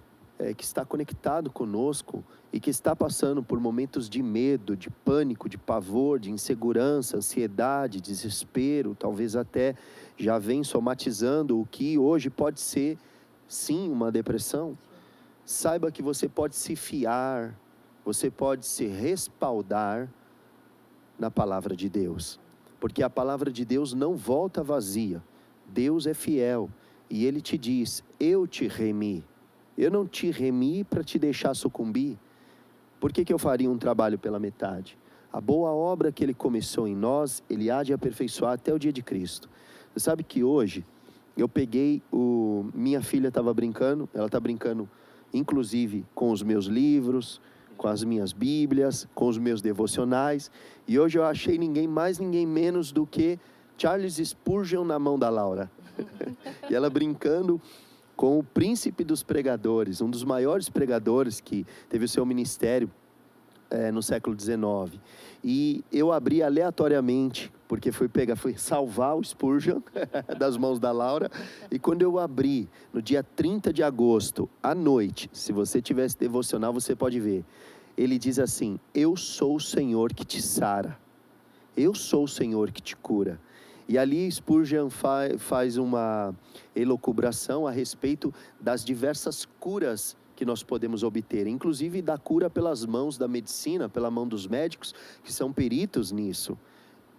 que está conectado conosco e que está passando por momentos de medo, de pânico, de pavor, de insegurança, ansiedade, desespero, talvez até já vem somatizando o que hoje pode ser, sim, uma depressão. saiba que você pode se fiar, você pode se respaldar na palavra de Deus. Porque a palavra de Deus não volta vazia. Deus é fiel. E Ele te diz, eu te remi. Eu não te remi para te deixar sucumbir. Por que eu faria um trabalho pela metade? A boa obra que Ele começou em nós, Ele há de aperfeiçoar até o dia de Cristo. Você sabe que hoje, eu peguei, minha filha estava brincando, ela está brincando inclusive com os meus livros, com as minhas bíblias, com os meus devocionais, e hoje eu achei ninguém mais, ninguém menos do que Charles Spurgeon na mão da Laura. E ela brincando com o príncipe dos pregadores, um dos maiores pregadores que teve o seu ministério no século XIX. E eu abri aleatoriamente, porque fui salvar o Spurgeon das mãos da Laura, e quando eu abri, no dia 30 de agosto, à noite, se você tivesse devocional, você pode ver, ele diz assim, eu sou o Senhor que te sara, eu sou o Senhor que te cura. E ali Spurgeon faz uma elucubração a respeito das diversas curas que nós podemos obter, inclusive da cura pelas mãos da medicina, pela mão dos médicos, que são peritos nisso,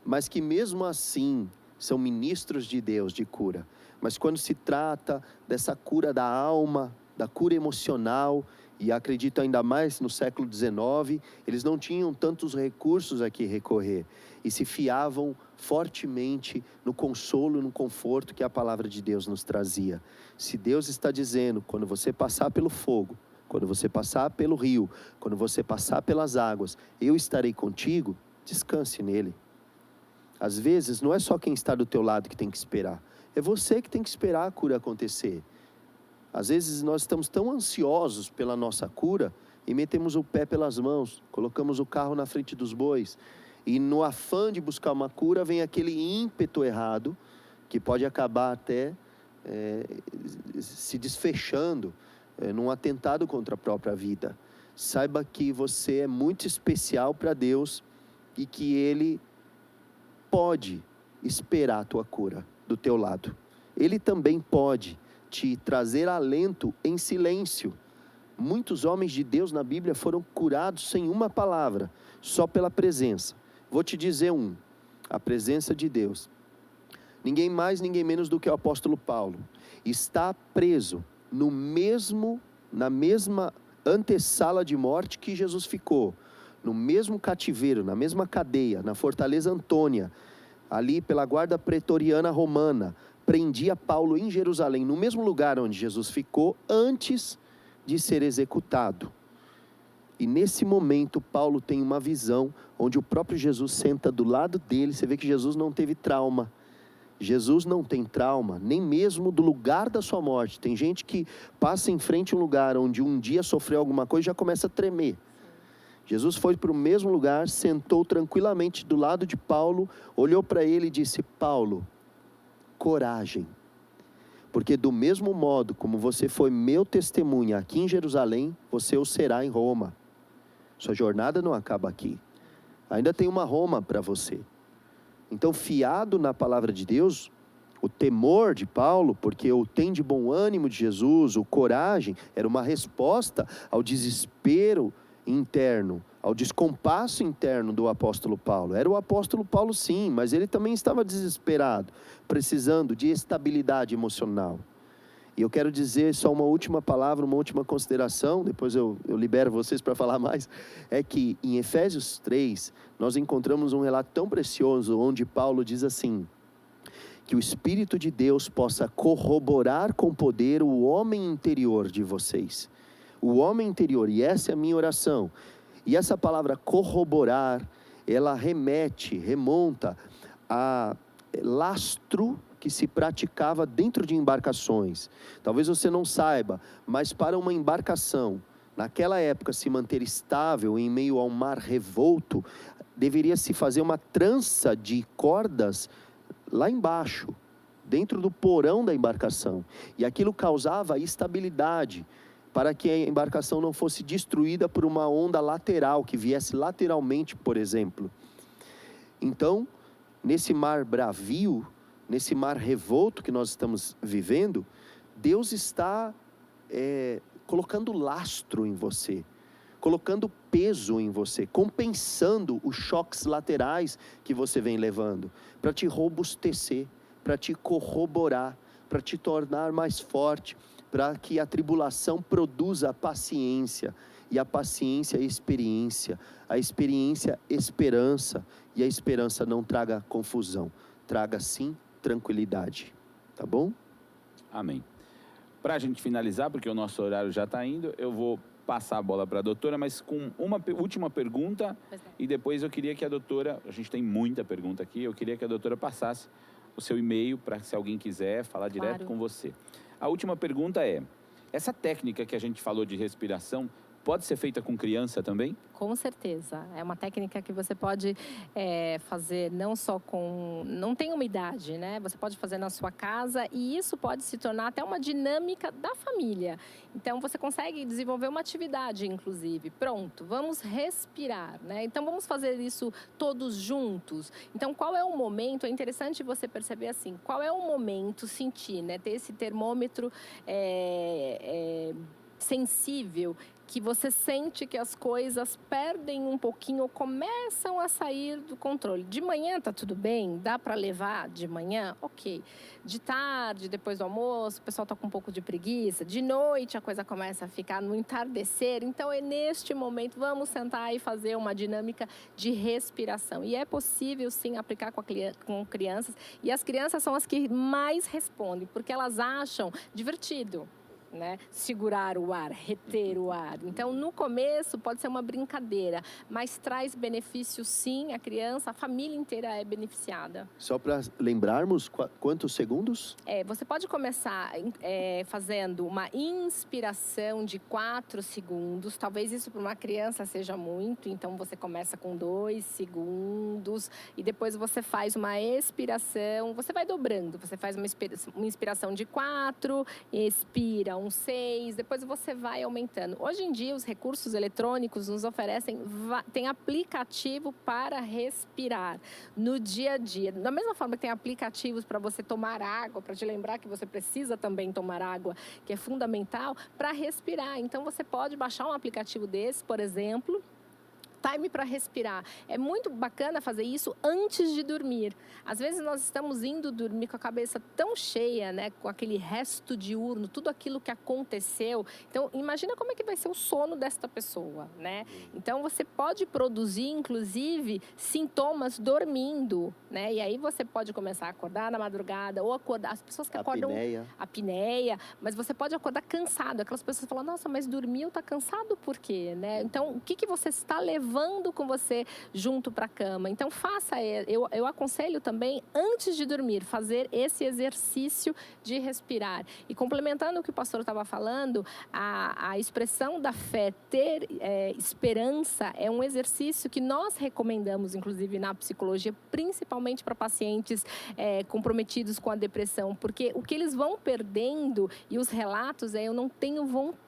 mas que mesmo assim são ministros de Deus de cura. Mas quando se trata dessa cura da alma, da cura emocional, e acredito ainda mais no século XIX, eles não tinham tantos recursos a que recorrer, e se fiavam fortemente no consolo, no conforto que a palavra de Deus nos trazia. Se Deus está dizendo, quando você passar pelo fogo, quando você passar pelo rio, quando você passar pelas águas, eu estarei contigo, descanse nele. Às vezes, não é só quem está do teu lado que tem que esperar, é você que tem que esperar a cura acontecer. Às vezes nós estamos tão ansiosos pela nossa cura e metemos o pé pelas mãos, colocamos o carro na frente dos bois, e no afã de buscar uma cura vem aquele ímpeto errado, que pode acabar até se desfechando num atentado contra a própria vida. Saiba que você é muito especial para Deus e que Ele pode esperar a tua cura do teu lado. Ele também pode te trazer alento em silêncio. Muitos homens de Deus na Bíblia foram curados sem uma palavra, só pela presença. Vou te dizer a presença de Deus. Ninguém mais, ninguém menos do que o apóstolo Paulo. Está preso na mesma antessala de morte que Jesus ficou. No mesmo cativeiro, na mesma cadeia, na fortaleza Antônia, ali pela guarda pretoriana romana, prendia Paulo em Jerusalém, no mesmo lugar onde Jesus ficou antes de ser executado. E nesse momento Paulo tem uma visão onde o próprio Jesus senta do lado dele. Você vê que Jesus não teve trauma. Jesus não tem trauma, nem mesmo do lugar da sua morte. Tem gente que passa em frente a um lugar onde um dia sofreu alguma coisa e já começa a tremer. Jesus foi para o mesmo lugar, sentou tranquilamente do lado de Paulo, olhou para ele e disse, Paulo, coragem, porque do mesmo modo como você foi meu testemunha aqui em Jerusalém, você o será em Roma. Sua jornada não acaba aqui, ainda tem uma Roma para você. Então, fiado na palavra de Deus, o temor de Paulo, porque o tem de bom ânimo de Jesus, o coragem, era uma resposta ao desespero interno, ao descompasso interno do apóstolo Paulo. Era o apóstolo Paulo sim, mas ele também estava desesperado, precisando de estabilidade emocional. E eu quero dizer só uma última palavra, uma última consideração, depois eu libero vocês para falar mais, é que em Efésios 3, nós encontramos um relato tão precioso, onde Paulo diz assim, que o Espírito de Deus possa corroborar com poder o homem interior de vocês. O homem interior, e essa é a minha oração. E essa palavra corroborar, ela remonta a lastro que se praticava dentro de embarcações. Talvez você não saiba, mas para uma embarcação, naquela época, se manter estável em meio a um mar revolto, deveria se fazer uma trança de cordas lá embaixo, dentro do porão da embarcação. E aquilo causava estabilidade, para que a embarcação não fosse destruída por uma onda lateral, que viesse lateralmente, por exemplo. Então, nesse mar bravio, nesse mar revolto que nós estamos vivendo, Deus está colocando lastro em você, colocando peso em você, compensando os choques laterais que você vem levando, para te robustecer, para te corroborar, para te tornar mais forte, para que a tribulação produza a paciência, e a paciência experiência, a experiência esperança, e a esperança não traga confusão, traga sim tranquilidade, tá bom? Amém. Para a gente finalizar, porque o nosso horário já está indo, eu vou passar a bola para a doutora, mas com uma última pergunta, e depois eu queria que a doutora, a gente tem muita pergunta aqui, eu queria que a doutora passasse o seu e-mail para se alguém quiser falar direto com você. A última pergunta é, essa técnica que a gente falou de respiração, pode ser feita com criança também? Com certeza. É uma técnica que você pode fazer não só com... Não tem uma idade, né? Você pode fazer na sua casa e isso pode se tornar até uma dinâmica da família. Então, você consegue desenvolver uma atividade, inclusive. Pronto, vamos respirar, né? Então, vamos fazer isso todos juntos. Então, qual é o momento? É interessante você perceber assim, qual é o momento, sentir, né? Ter esse termômetro sensível, que você sente que as coisas perdem um pouquinho ou começam a sair do controle. De manhã tá tudo bem? Dá para levar de manhã? Ok. De tarde, depois do almoço, o pessoal tá com um pouco de preguiça. De noite a coisa começa a ficar no entardecer. Então é neste momento, vamos sentar e fazer uma dinâmica de respiração. E é possível sim aplicar com crianças. E as crianças são as que mais respondem, porque elas acham divertido, né? Segurar o ar, reter o ar. Então, no começo pode ser uma brincadeira, mas traz benefício sim à criança, a família inteira é beneficiada. Só para lembrarmos, quantos segundos? Você pode começar fazendo uma inspiração de 4 segundos, talvez isso para uma criança seja muito, então você começa com 2 segundos e depois você faz uma expiração, você vai dobrando, você faz uma inspiração de 4, expira 6, depois você vai aumentando. Hoje em dia, os recursos eletrônicos nos oferecem, tem aplicativo para respirar no dia a dia. Da mesma forma que tem aplicativos para você tomar água, para te lembrar que você precisa também tomar água, que é fundamental, para respirar. Então, você pode baixar um aplicativo desse, por exemplo, time para respirar. É muito bacana fazer isso antes de dormir. Às vezes nós estamos indo dormir com a cabeça tão cheia, né, com aquele resto diurno, tudo aquilo que aconteceu. Então, imagina como é que vai ser o sono desta pessoa, né? Então, você pode produzir, inclusive, sintomas dormindo, né? E aí você pode começar a acordar na madrugada ou acordar. As pessoas que acordam... Apneia. Mas você pode acordar cansado. Aquelas pessoas falam, nossa, mas dormiu, tá cansado por quê, né? Então, o que você está levando com você junto para a cama? Então faça, eu aconselho também antes de dormir, fazer esse exercício de respirar. E complementando o que o pastor estava falando, a expressão da fé, ter esperança, é um exercício que nós recomendamos, inclusive na psicologia, principalmente para pacientes comprometidos com a depressão, porque o que eles vão perdendo, e os relatos eu não tenho vontade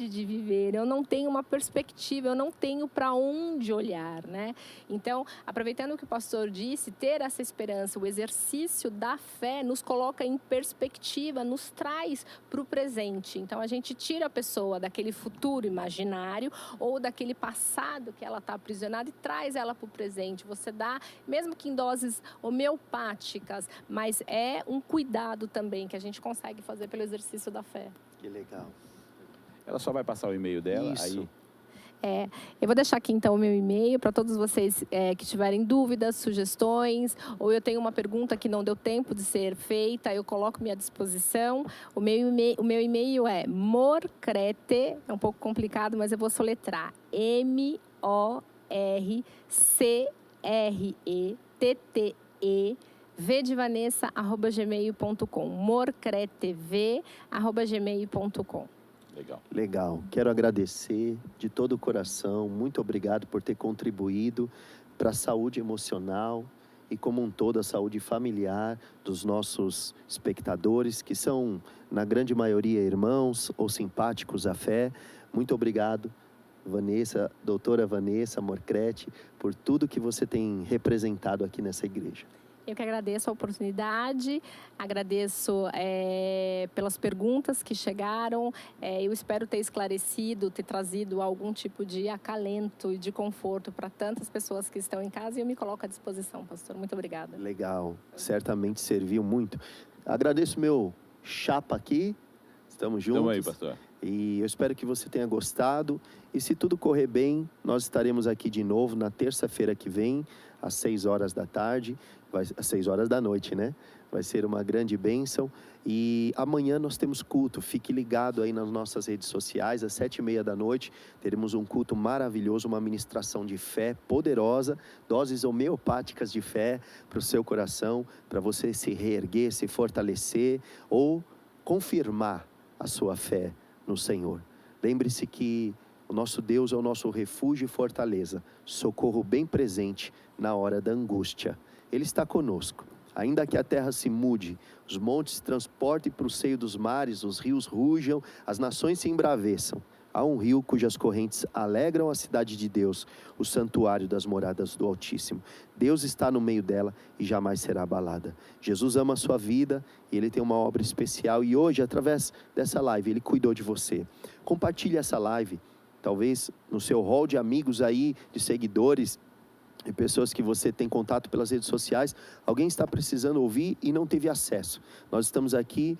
de viver, eu não tenho uma perspectiva, eu não tenho para onde olhar, né? Então, aproveitando o que o pastor disse, ter essa esperança, o exercício da fé nos coloca em perspectiva, nos traz para o presente. Então, a gente tira a pessoa daquele futuro imaginário ou daquele passado que ela está aprisionada e traz ela para o presente. Você dá, mesmo que em doses homeopáticas, mas é um cuidado também que a gente consegue fazer pelo exercício da fé. Que legal. Ela só vai passar o e-mail dela, Isso. aí... Eu vou deixar aqui então o meu e-mail para todos vocês que tiverem dúvidas, sugestões, ou eu tenho uma pergunta que não deu tempo de ser feita, eu coloco-me à disposição. O meu e-mail é morcrete, é um pouco complicado, mas eu vou soletrar, morcrete, V de Vanessa, @gmail.com, morcretv@gmail.com. Legal. Quero agradecer de todo o coração. Muito obrigado por ter contribuído para a saúde emocional e, como um todo, a saúde familiar dos nossos espectadores, que são, na grande maioria, irmãos ou simpáticos à fé. Muito obrigado, Vanessa, doutora Vanessa Morcrete, por tudo que você tem representado aqui nessa igreja. Eu que agradeço a oportunidade, agradeço pelas perguntas que chegaram. Eu espero ter esclarecido, ter trazido algum tipo de acalento e de conforto para tantas pessoas que estão em casa, e eu me coloco à disposição, pastor. Muito obrigada. Legal, certamente serviu muito. Agradeço meu chapa aqui, estamos juntos. Tamo aí, pastor. E eu espero que você tenha gostado. E se tudo correr bem, nós estaremos aqui de novo na terça-feira que vem, às 6 horas da tarde, às 6 horas da noite, né? Vai ser uma grande bênção. E amanhã nós temos culto. Fique ligado aí nas nossas redes sociais, às 7h30 da noite. Teremos um culto maravilhoso, uma ministração de fé poderosa, doses homeopáticas de fé para o seu coração, para você se reerguer, se fortalecer ou confirmar a sua fé no Senhor. Lembre-se que o nosso Deus é o nosso refúgio e fortaleza, socorro bem presente na hora da angústia. Ele está conosco. Ainda que a terra se mude, os montes se transportem para o seio dos mares, os rios rujam, as nações se embraveçam. Há um rio cujas correntes alegram a cidade de Deus, o santuário das moradas do Altíssimo. Deus está no meio dela e jamais será abalada. Jesus ama a sua vida e Ele tem uma obra especial. E hoje, através dessa live, Ele cuidou de você. Compartilhe essa live, talvez no seu hall de amigos aí, de seguidores, e pessoas que você tem contato pelas redes sociais. Alguém está precisando ouvir e não teve acesso. Nós estamos aqui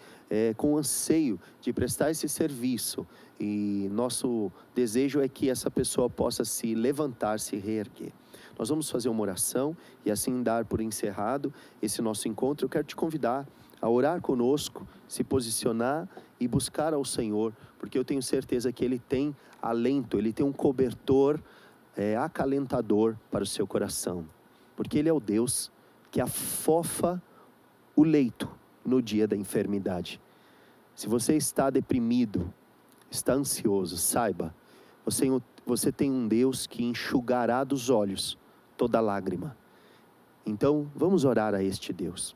com anseio de prestar esse serviço. E nosso desejo é que essa pessoa possa se levantar, se reerguer. Nós vamos fazer uma oração e assim dar por encerrado esse nosso encontro. Eu quero te convidar a orar conosco, se posicionar e buscar ao Senhor, porque eu tenho certeza que Ele tem alento, Ele tem um cobertor acalentador para o seu coração, porque Ele é o Deus que afofa o leito no dia da enfermidade. Se você está deprimido, está ansioso, saiba, você tem um Deus que enxugará dos olhos toda lágrima. Então, vamos orar a este Deus.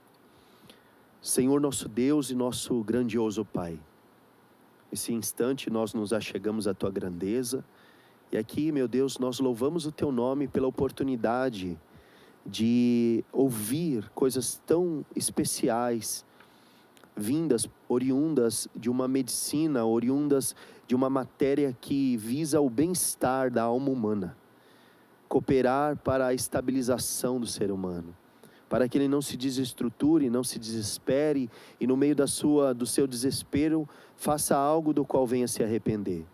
Senhor nosso Deus e nosso grandioso Pai, nesse instante nós nos achegamos à Tua grandeza, e aqui, meu Deus, nós louvamos o Teu nome pela oportunidade de ouvir coisas tão especiais, oriundas de uma medicina, oriundas de uma matéria que visa o bem-estar da alma humana, cooperar para a estabilização do ser humano, para que ele não se desestruture, não se desespere e no meio do seu desespero faça algo do qual venha se arrepender.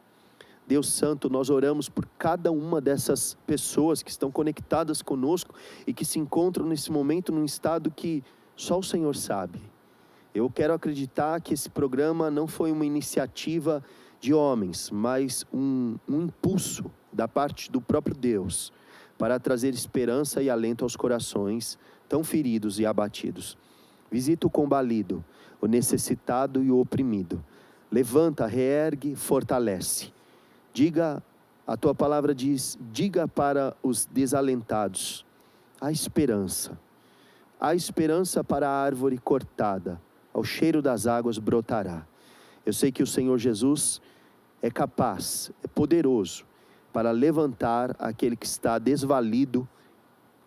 Deus Santo, nós oramos por cada uma dessas pessoas que estão conectadas conosco e que se encontram nesse momento num estado que só o Senhor sabe. Eu quero acreditar que esse programa não foi uma iniciativa de homens, mas um impulso da parte do próprio Deus para trazer esperança e alento aos corações tão feridos e abatidos. Visita o combalido, o necessitado e o oprimido. Levanta, reergue, fortalece. A tua palavra diz, diga para os desalentados, há esperança para a árvore cortada, ao cheiro das águas brotará. Eu sei que o Senhor Jesus é capaz, é poderoso, para levantar aquele que está desvalido,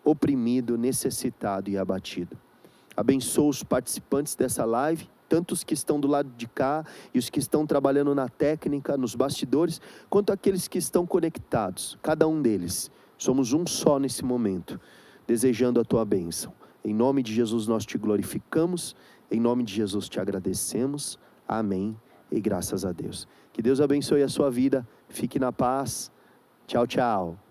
oprimido, necessitado e abatido. Abençoa os participantes dessa live, tanto os que estão do lado de cá e os que estão trabalhando na técnica, nos bastidores, quanto aqueles que estão conectados, cada um deles. Somos um só nesse momento, desejando a tua bênção. Em nome de Jesus nós te glorificamos, em nome de Jesus te agradecemos. Amém e graças a Deus. Que Deus abençoe a sua vida, fique na paz. Tchau, tchau.